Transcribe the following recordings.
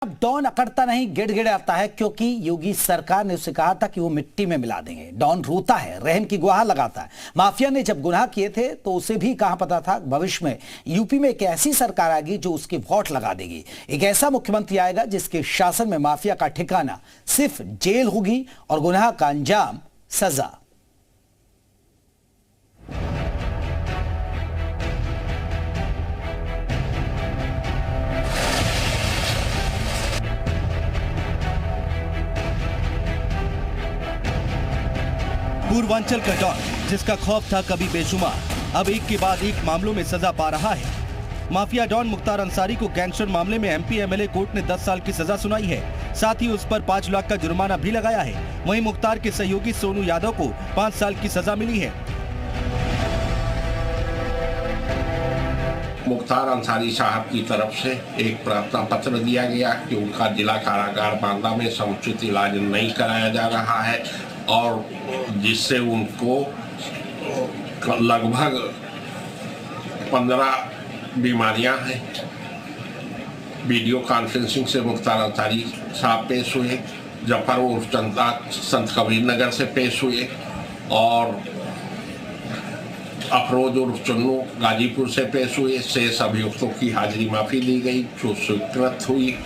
अब डॉन अकड़ता नहीं गिड़गिड़ाता है, क्योंकि योगी सरकार ने उसे कहा था कि वो मिट्टी में मिला देंगे। डॉन रोता है, रहम की गुहार लगाता है। माफिया ने जब गुनाह किए थे तो उसे भी कहां पता था भविष्य में यूपी में एक ऐसी सरकार आएगी जो उसके वोट लगा देगी। एक ऐसा मुख्यमंत्री आएगा जिसके शासन में माफिया का ठिकाना सिर्फ जेल होगी और गुनाह का अंजाम सजा। पूर्वांचल का डॉन जिसका खौफ था कभी बेशुमार, अब एक के बाद एक मामलों में सजा पा रहा है। माफिया डॉन मुख्तार अंसारी को गैंगस्टर मामले में एमपी एमएलए कोर्ट ने 10 साल की सजा सुनाई है। साथ ही उस पर 5 लाख का जुर्माना भी लगाया है। वहीं मुख्तार के सहयोगी सोनू यादव को 5 साल की सजा मिली है। मुख्तार अंसारी साहब की तरफ से एक प्रार्थना पत्र दिया गया कि उनका जिला कारागार बांदा में समुचित इलाज नहीं कराया जा रहा है और जिससे उनको लगभग 15 बीमारियां हैं। वीडियो कॉन्फ्रेंसिंग से मुख्तार अंसारी साहब पेश हुए, जफर उर्फ चंदा संत कबीर नगर से पेश हुए और अफरोज उर्फ चुन्नू गाजीपुर से पेश हुए। शेष अभियुक्तों की हाजिरी माफी दी गई जो स्वीकृत हुई।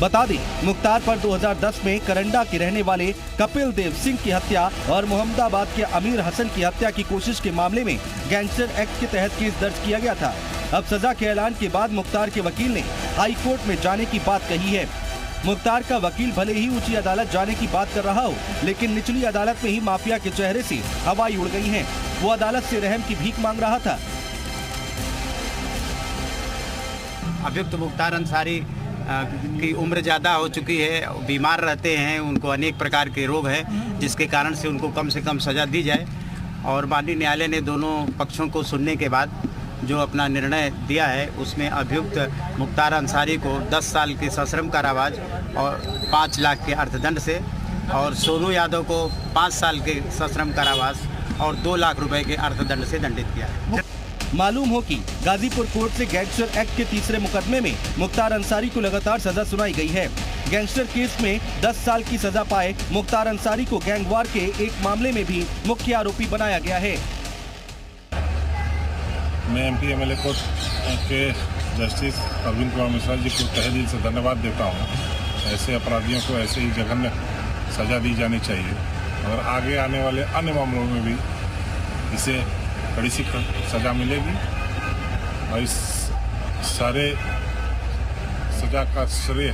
बता दें, मुख्तार पर 2010 में करंडा के रहने वाले कपिल देव सिंह की हत्या और मोहम्मदाबाद के अमीर हसन की हत्या की कोशिश के मामले में गैंगस्टर एक्ट के तहत केस दर्ज किया गया था। अब सजा के ऐलान के बाद मुख्तार के वकील ने हाई कोर्ट में जाने की बात कही है। मुख्तार का वकील भले ही ऊंची अदालत जाने की बात कर रहा हो, लेकिन निचली अदालत में ही माफिया के चेहरे से हवाई उड़ गई है। वो अदालत से रहम की भीख मांग रहा था। अभियुक्त मुख्तार अंसारी की उम्र ज़्यादा हो चुकी है, बीमार रहते हैं, उनको अनेक प्रकार के रोग हैं, जिसके कारण से उनको कम से कम सज़ा दी जाए। और माननीय न्यायालय ने दोनों पक्षों को सुनने के बाद जो अपना निर्णय दिया है उसमें अभियुक्त मुख्तार अंसारी को 10 साल के सश्रम कारावास और 5 लाख के अर्थदंड से और सोनू यादव को 5 साल के सश्रम कारावास और 2 लाख रुपए के अर्थदंड से दंडित किया है। मालूम हो कि गाजीपुर कोर्ट से गैंगस्टर एक्ट के तीसरे मुकदमे में मुख्तार अंसारी को लगातार सजा सुनाई गई है। गैंगस्टर केस में 10 साल की सजा पाए मुख्तार अंसारी को गैंगवार के एक मामले में भी मुख्य आरोपी बनाया गया है। मैं एमपी एमएलए कोर्ट के जस्टिस अरविंद कुमार मिश्रा जी को तहे दिल से धन्यवाद देता हूँ। ऐसे अपराधियों को ऐसे ही जघन्य सजा दी जानी चाहिए और आगे आने वाले अन्य मामलों में भी इसे कड़ी सी सजा मिलेगी और इस सारे सजा का श्रेय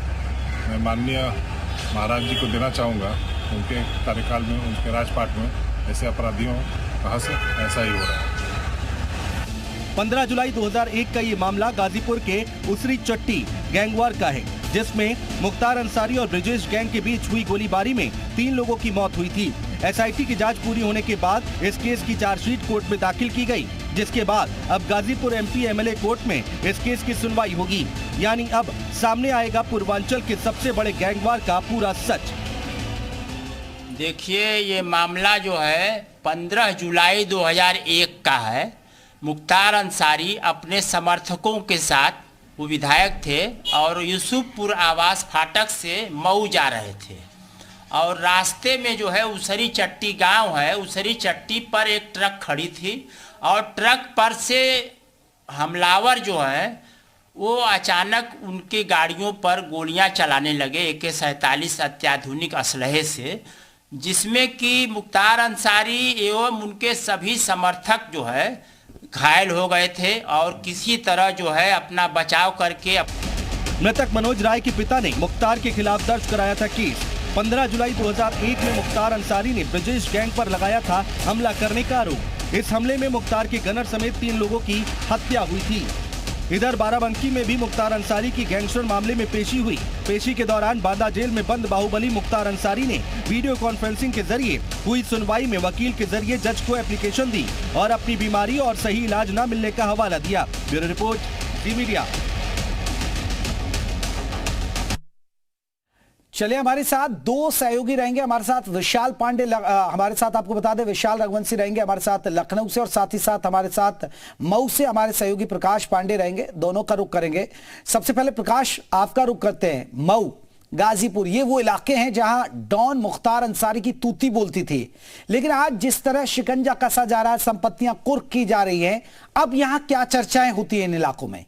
मैं माननीय महाराज जी को देना चाहूँगा। उनके कार्यकाल में, उनके राजपाट में ऐसे अपराधियों का ऐसा ही हो रहा है। 15 जुलाई 2001 का ये मामला गाजीपुर के उसरी चट्टी गैंगवार का है, जिसमें मुख्तार अंसारी और ब्रिजेश गैंग के बीच हुई गोलीबारी में 3 लोगों की मौत हुई थी। एसआईटी की जांच पूरी होने के बाद इस केस की चार्जशीट कोर्ट में दाखिल की गई, जिसके बाद अब गाजीपुर एमपी एमएलए कोर्ट में इस केस की सुनवाई होगी। यानी अब सामने आएगा पूर्वांचल के सबसे बड़े गैंगवार का पूरा सच। देखिए, ये मामला जो है 15 जुलाई 2001 का है। मुख्तार अंसारी अपने समर्थकों के साथ, वो विधायक थे और यूसुफपुर आवास फाटक से मऊ जा रहे थे और रास्ते में जो है उसरी चट्टी गांव है, उसरी चट्टी पर एक ट्रक खड़ी थी और ट्रक पर से हमलावर जो है वो अचानक उनके गाड़ियों पर गोलियां चलाने लगे AK-47 अत्याधुनिक असलहे से, जिसमें कि मुख्तार अंसारी एवं उनके सभी समर्थक जो है घायल हो गए थे और किसी तरह जो है अपना बचाव करके। मृतक मनोज राय के पिता ने मुख्तार के खिलाफ दर्ज कराया था केस। 15 जुलाई 2001 में मुख्तार अंसारी ने ब्रिजेश गैंग पर लगाया था हमला करने का आरोप। इस हमले में मुख्तार के गनर समेत 3 लोगों की हत्या हुई थी। इधर बाराबंकी में भी मुख्तार अंसारी की गैंगस्टर मामले में पेशी हुई। पेशी के दौरान बांदा जेल में बंद बाहुबली मुख्तार अंसारी ने वीडियो कॉन्फ्रेंसिंग के जरिए हुई सुनवाई में वकील के जरिए जज को एप्लीकेशन दी और अपनी बीमारी और सही इलाज न मिलने का हवाला दिया। ब्यूरो रिपोर्ट, ज़ी मीडिया। चलिए, हमारे साथ दो सहयोगी रहेंगे। हमारे साथ विशाल पांडे हमारे साथ, आपको बता दें, विशाल रघुवंशी रहेंगे हमारे साथ लखनऊ से, और साथ ही साथ हमारे साथ मऊ से हमारे सहयोगी प्रकाश पांडे रहेंगे। दोनों का रुख करेंगे। सबसे पहले प्रकाश, आपका रुख करते हैं। मऊ, गाजीपुर, ये वो इलाके हैं जहां डॉन मुख्तार अंसारी की तूती बोलती थी, लेकिन आज जिस तरह शिकंजा कसा जा रहा है, संपत्तियां कुर्क की जा रही हैं, अब यहां क्या चर्चाएं होती हैं इन इलाकों में?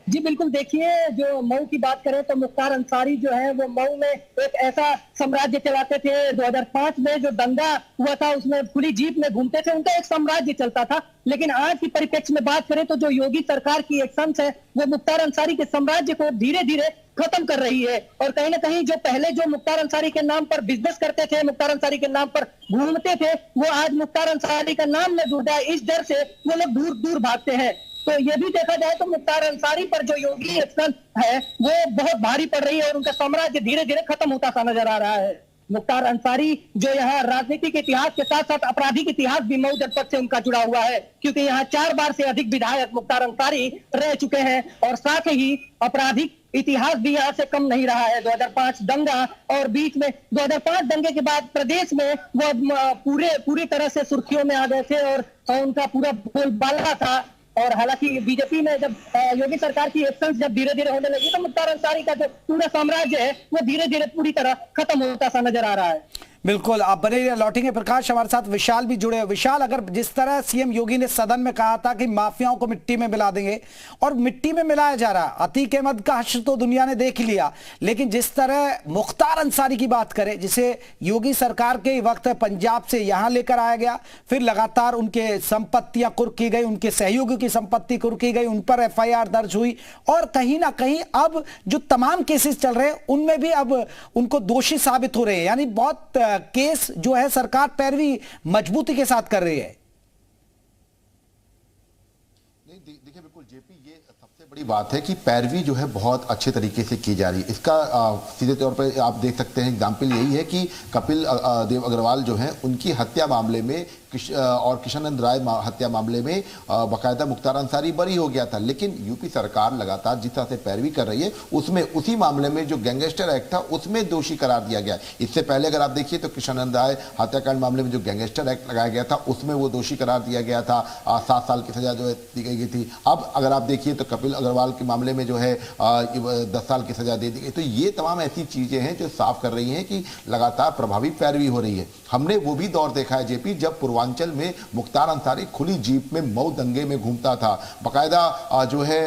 जी बिल्कुल, देखिए, जो मऊ की बात करें तो मुख्तार अंसारी जो है वो मऊ में एक ऐसा साम्राज्य चलाते थे। 2005 में जो दंगा हुआ था उसमें खुली जीप में घूमते थे, उनका एक साम्राज्य चलता था। लेकिन आज की परिप्रेक्ष्य में बात करें तो जो योगी सरकार की एक्शंस है वो मुख्तार अंसारी के साम्राज्य को धीरे धीरे खत्म कर रही है। और कहीं ना कहीं जो पहले जो मुख्तार अंसारी के नाम पर बिजनेस करते थे, मुख्तार अंसारी के नाम पर घूमते थे, वो आज मुख्तार अंसारी का नाम न जुड़ जाए इस डर से वो लोग दूर दूर भागते हैं। तो ये भी देखा जाए तो मुख्तार अंसारी पर जो योगी एक्शन है वो बहुत भारी पड़ रही है और उनका साम्राज्य धीरे धीरे खत्म होता सा नजर आ रहा है। मुख्तार अंसारी जो यहाँ राजनीतिक इतिहास के साथ साथ आपराधिक इतिहास भी मऊ जनपद से उनका जुड़ा हुआ है, क्योंकि यहाँ 4 बार से अधिक विधायक मुख्तार अंसारी रह चुके हैं और साथ ही आपराधिक इतिहास भी यहाँ से कम नहीं रहा है। 2005 दंगा और बीच में 2005 दंगे के बाद प्रदेश में वो पूरी तरह से सुर्खियों में आ गए थे और उनका पूरा बोलबाला था। और हालांकि बीजेपी में जब योगी सरकार की एक्शंस जब धीरे धीरे होने लगी तो मुख्तार अंसारी का जो पूरा साम्राज्य है वो धीरे धीरे पूरी तरह खत्म होता सा नजर आ रहा है। बिल्कुल, आप बने रहिए, लौटेंगे। प्रकाश, हमारे साथ विशाल भी जुड़े हैं। विशाल, अगर जिस तरह सीएम योगी ने सदन में कहा था कि माफियाओं को मिट्टी में मिला देंगे, और मिट्टी में मिलाया जा रहा, अतीक अहमद का हश्र तो दुनिया ने देख लिया, लेकिन जिस तरह मुख्तार अंसारी की बात करें, जिसे योगी सरकार के वक्त पंजाब से यहां लेकर आया गया, फिर लगातार उनके संपत्तियां कुर्क की गई, उनके सहयोगियों की संपत्ति कुर्क की गई, उन पर एफआईआर दर्ज हुई, और कहीं ना कहीं अब जो तमाम केसेस चल रहे हैं उनमें भी अब उनको दोषी साबित हो रहे हैं। यानी बहुत केस जो है सरकार पैरवी मजबूती के साथ कर रही है। नहीं, देखिए, बिल्कुल जेपी, ये सबसे बड़ी बात है कि पैरवी जो है बहुत अच्छे तरीके से की जा रही है। इसका सीधे तौर पर आप देख सकते हैं, एग्जाम्पल यही है कि कपिल देव अग्रवाल जो है उनकी हत्या मामले में और किशननंद राय हत्या मामले में बाकायदा मुख्तार अंसारी बरी हो गया था, लेकिन यूपी सरकार लगातार जिस तरह से पैरवी कर रही है उसमें उसी मामले में जो गैंगस्टर एक्ट था उसमें दोषी करार दिया गया। इससे पहले अगर आप देखिए तो किशननंद राय हत्याकांड मामले में जो गैंगस्टर एक्ट लगाया गया था उसमें वो दोषी करार दिया गया था, 7 साल की सजा जो है दी गई थी। अब अगर आप देखिए तो कपिल अग्रवाल के मामले में जो है 10 साल की सजा दे दी गई। तो ये तमाम ऐसी चीजें हैं जो साफ कर रही हैं कि लगातार प्रभावी पैरवी हो रही है। हमने वो भी दौर देखा है जेपी जब पूर्वांचल में मुख्तार अंसारी खुली जीप में मऊ दंगे में घूमता था, बाकायदा जो है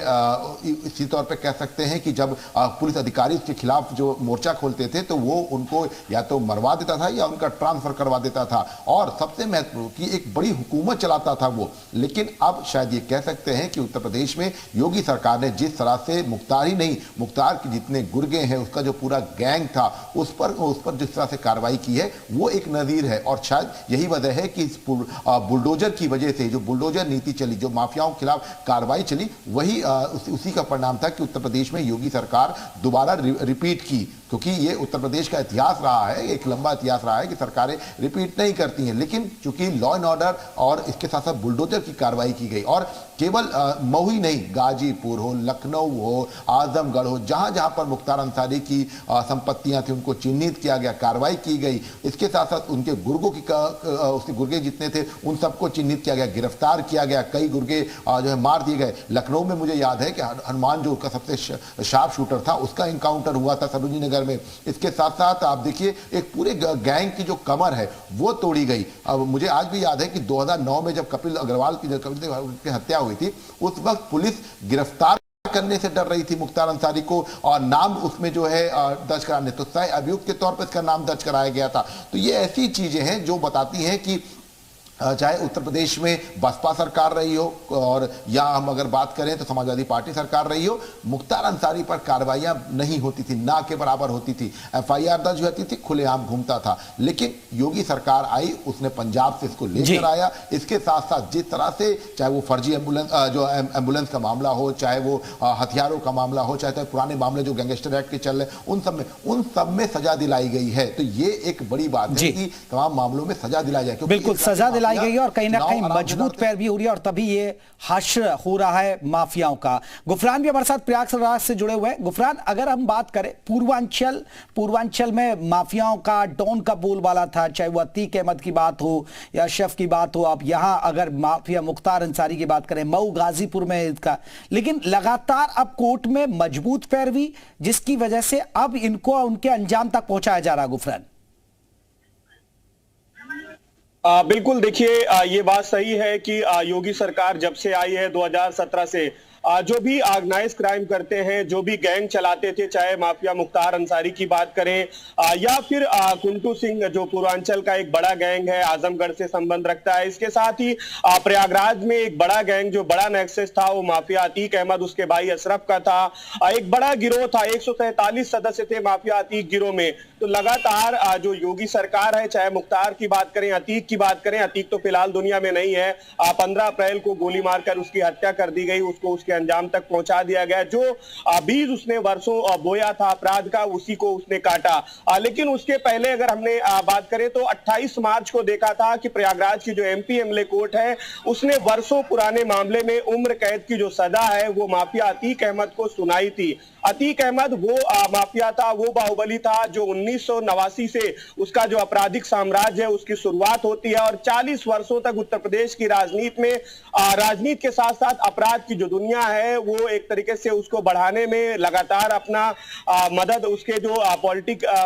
इसी तौर पे कह सकते हैं कि जब पुलिस अधिकारी उसके खिलाफ जो मोर्चा खोलते थे तो वो उनको या तो मरवा देता था या उनका ट्रांसफर करवा देता था, और सबसे महत्वपूर्ण कि एक बड़ी हुकूमत चलाता था वो। लेकिन अब शायद ये कह सकते हैं कि उत्तर प्रदेश में योगी सरकार ने जिस तरह से मुख्तार ही नहीं, मुख्तार के जितने गुर्गे हैं उसका जो पूरा गैंग था उस पर जिस तरह से कार्रवाई की है वो एक नजीर है। और शायद यही वजह है कि इस बुलडोजर की वजह से, जो बुलडोजर नीति चली, जो माफियाओं के खिलाफ कार्रवाई चली, वही उसी का परिणाम था कि उत्तर प्रदेश में योगी सरकार दोबारा रिपीट की, क्योंकि ये उत्तर प्रदेश का इतिहास रहा है, एक लंबा इतिहास रहा है कि सरकारें रिपीट नहीं करती हैं। लेकिन चूंकि लॉ एंड ऑर्डर और इसके साथ साथ बुलडोजर की कार्रवाई की गई, और केवल मऊ ही नहीं, गाजीपुर हो, लखनऊ हो, आजमगढ़ हो, जहां जहां पर मुख्तार अंसारी की संपत्तियां थी उनको चिन्हित किया गया, कार्रवाई की गई। इसके साथ साथ उनके गुर्गों की उसके गुर्गे जितने थे उन सबको चिन्हित किया गया, गिरफ्तार किया गया, कई गुर्गे जो है मार दिए गए। लखनऊ में मुझे याद है कि हनुमान जो उसका सबसे शार्प शूटर था उसका इनकाउंटर हुआ था सरोजिनी नगर में। इसके साथ साथ आप देखिए एक पूरे गैंग की जो कमर है वो तोड़ी गई। अब मुझे आज भी याद है कि 2009 में जब कपिल अग्रवाल की हत्या हुई थी उस वक्त पुलिस गिरफ्तार करने से डर रही थी मुख्तार अंसारी को, और नाम उसमें जो है दर्ज कराने, तो सह अभियुक्त के तौर पर इसका नाम दर्ज कराया गया था। तो ये ऐसी चीजें हैं जो बताती हैं कि चाहे उत्तर प्रदेश में बसपा सरकार रही हो और या हम अगर बात करें तो समाजवादी पार्टी सरकार रही हो, मुख्तार अंसारी पर कार्रवाइयां नहीं होती थी, ना के बराबर होती थी, एफआईआर दर्ज होती थी, खुलेआम घूमता था। लेकिन योगी सरकार आई, उसने पंजाब से इसको लेकर आया। इसके साथ साथ जिस तरह से चाहे वो फर्जी एम्बुलेंस का मामला हो, चाहे वो हथियारों का मामला हो, चाहे पुराने मामले जो गैंगस्टर एक्ट के चल रहे, उन सब में सजा दिलाई गई है। तो ये एक बड़ी बात है कि तमाम मामलों में सजा दिलाई जाए। बिल्कुल, सजा लाई गई है और कहीं ना कहीं मजबूत पैरवी हो रही है और तभी ये हश्र हो रहा है माफियाओं का। गुफरान भी हमारे साथ प्रयागराज से जुड़े हुए हैं। गुफरान, अगर हम बात करें पूर्वांचल में माफियाओं का डॉन का बोलबाला था, चाहे वो अतीक अहमद की बात हो या शेफ की बात हो, अब यहां अगर माफिया मुख्तार अंसारी की बात करें, मऊ गाजीपुर में इसका, लेकिन लगातार अब कोर्ट में मजबूत पैरवी जिसकी वजह से अब इनको उनके अंजाम तक पहुंचाया जा रहा है। गुफरान, बिल्कुल, देखिए ये बात सही है कि योगी सरकार जब से आई है 2017 से जो भी ऑर्गेनाइज क्राइम करते हैं, जो भी गैंग चलाते थे, चाहे माफिया मुख्तार अंसारी की बात करें या फिर कुंटू सिंह जो पूर्वांचल का एक बड़ा गैंग है, आजमगढ़ से संबंध रखता है। इसके साथ ही प्रयागराज में एक बड़ा गैंग जो बड़ा नेक्सस था वो माफिया अतीक अहमद उसके भाई अशरफ का था। एक बड़ा गिरोह था, 147 सदस्य थे माफिया अतीक गिरोह में। तो लगातार जो योगी सरकार है, चाहे मुख्तार की बात करें, अतीक की बात करें, अतीक तो फिलहाल दुनिया में नहीं है, 15 अप्रैल को गोली मारकर उसकी हत्या कर दी गई, उसको उसके अंजाम तक पहुंचा दिया गया। जो बीज उसने वर्षों बोया था अपराध का, उसी को उसने काटा। लेकिन उसके पहले अगर हमने बात करें तो 28 मार्च को देखा था कि प्रयागराज की जो एमपी एमएलए कोर्ट है उसने वर्षों पुराने मामले में उम्र कैद की जो सजा है वो माफिया अतीक अहमद को सुनाई थी। अतीक अहमद वो माफिया था, वो बाहुबली था जो 1989 से उसका जो आपराधिक साम्राज्य है उसकी शुरुआत होती है और 40 वर्षों तक उत्तर प्रदेश की राजनीति में राजनीति के साथ साथ अपराध की जो दुनिया है वो एक तरीके से उसको बढ़ाने में लगातार अपना मदद उसके जो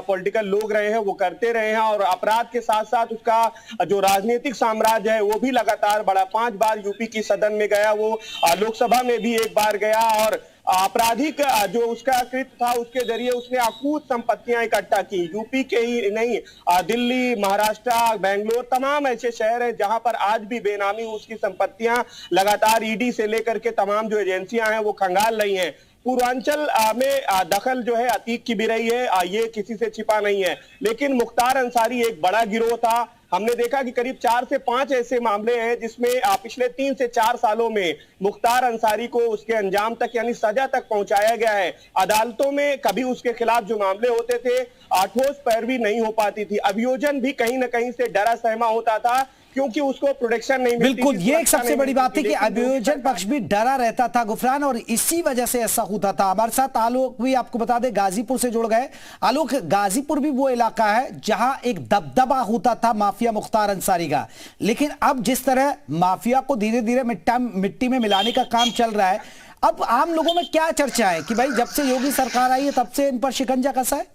पॉलिटिकल लोग रहे हैं वो करते रहे हैं और अपराध के साथ साथ उसका जो राजनीतिक साम्राज्य है वो भी लगातार बढ़ा। 5 बार यूपी की सदन में गया, वो लोकसभा में भी 1 बार गया और आपराधिक जो उसका कृत्य था उसके जरिए उसने अकूत संपत्तियां इकट्ठा की। यूपी के ही नहीं, दिल्ली, महाराष्ट्र, बेंगलोर, तमाम ऐसे शहर हैं जहां पर आज भी बेनामी उसकी संपत्तियां लगातार ईडी से लेकर के तमाम जो एजेंसियां हैं वो खंगाल रही हैं। पूर्वांचल में दखल जो है अतीक की भी रही है, ये किसी से छिपा नहीं है। लेकिन मुख्तार अंसारी एक बड़ा गिरोह था। हमने देखा कि करीब 4 से 5 ऐसे मामले हैं जिसमें पिछले 3 से 4 सालों में मुख्तार अंसारी को उसके अंजाम तक यानी सजा तक पहुंचाया गया है। अदालतों में कभी उसके खिलाफ जो मामले होते थे ठोस पैरवी नहीं हो पाती थी, अभियोजन भी कहीं ना कहीं से डरा सहमा होता था क्योंकि उसको प्रोटेक्शन नहीं मिलती। बिल्कुल, ये एक सबसे बड़ी बात है कि अभियोजन पक्ष भी डरा रहता था गुफरान और इसी वजह से ऐसा होता था। हमारे साथ आलोक भी आपको बता दे गाजीपुर से जुड़ गए। आलोक, गाजीपुर भी वो इलाका है जहां एक दबदबा होता था माफिया मुख्तार अंसारी का, लेकिन अब जिस तरह माफिया को धीरे धीरे मिट्टी में मिलाने का काम चल रहा है, अब आम लोगों में क्या चर्चा है कि भाई जब से योगी सरकार आई है तब से इन पर शिकंजा कसा है?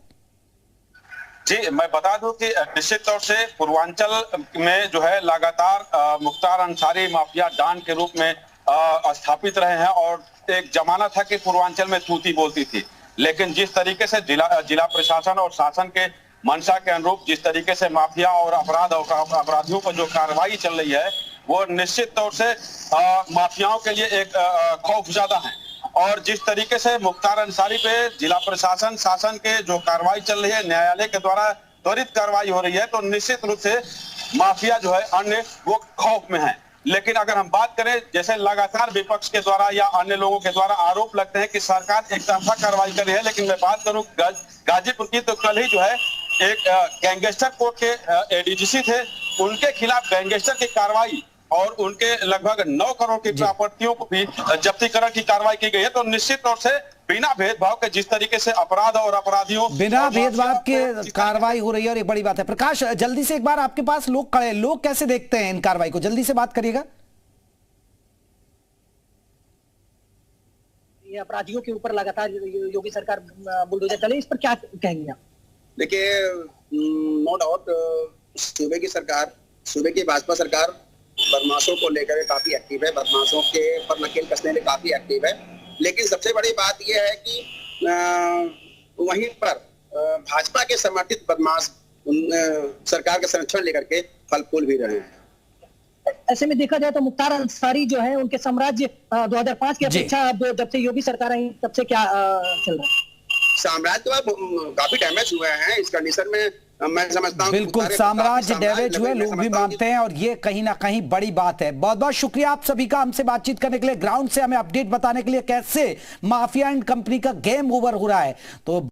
जी, मैं बता दूं कि निश्चित तौर से पूर्वांचल में जो है लगातार मुख्तार अंसारी माफिया डॉन के रूप में स्थापित रहे हैं और एक जमाना था कि पूर्वांचल में तूती बोलती थी। लेकिन जिस तरीके से जिला प्रशासन और शासन के मंशा के अनुरूप जिस तरीके से माफिया और अपराधियों पर जो कार्रवाई चल रही है वो निश्चित तौर से माफियाओं के लिए एक खौफजदा है। और जिस तरीके से मुख्तार अंसारी पे जिला प्रशासन शासन के जो कार्रवाई चल रही है, न्यायालय के द्वारा त्वरित कार्रवाई हो रही है, तो निश्चित रूप से माफिया जो है अन्य वो खौफ में है। लेकिन अगर हम बात करें जैसे लगातार विपक्ष के द्वारा या अन्य लोगों के द्वारा आरोप लगते हैं कि सरकार एक तरफा कार्रवाई कर रही है, लेकिन मैं बात करूं गाजीपुर की तो कल ही जो है एक गैंगस्टर कोर्ट के एडीजीसी थे, उनके खिलाफ गैंगस्टर की कार्रवाई और उनके लगभग 9 करोड़ की प्रॉपर्टियों को भी जब्तीकरण की कार्रवाई की गई है। तो निश्चित तौर से बिना भेदभाव के जिस तरीके से अपराध और अपराधियों बिना भेदभाव के कार्रवाई हो रही है और एक बड़ी बात है। प्रकाश, जल्दी से एक बार आपके पास लोग खड़े, लोग कैसे देखते हैं इन कार्रवाई को? जल्दी से बात करिएगा। ये अपराधियों के ऊपर लगातार योगी सरकार बुलडोजर चले, इस पर क्या कहेंगे आप? देखिए, नो डाउट सूबे की सरकार, सूबे की भाजपा सरकार बदमाशों को लेकर काफी एक्टिव है, बदमाशों के पर नकेल कसने में काफी एक्टिव है। लेकिन सबसे बड़ी बात यह है कि वहीं पर भाजपा के समर्थित बदमाश सरकार का संरक्षण लेकर के फल फूल भी रहे हैं। ऐसे में देखा जाए तो मुख्तार अंसारी जो है उनके साम्राज्य 2005 की अपेक्षा अब जब से योगी सरकार आई तब से क्या चल रहा है? साम्राज्य काफी डैमेज हुए हैं इस कंडीशन में। मैं समझता हूं बिल्कुल साम्राज्य डैमेज हुए, लोग भी मानते हैं और ये कहीं ना कहीं बड़ी बात है। बहुत बहुत शुक्रिया आप सभी का हमसे बातचीत करने के लिए, ग्राउंड से हमें अपडेट बताने के लिए कैसे माफिया एंड कंपनी का गेम ओवर हो रहा है। तो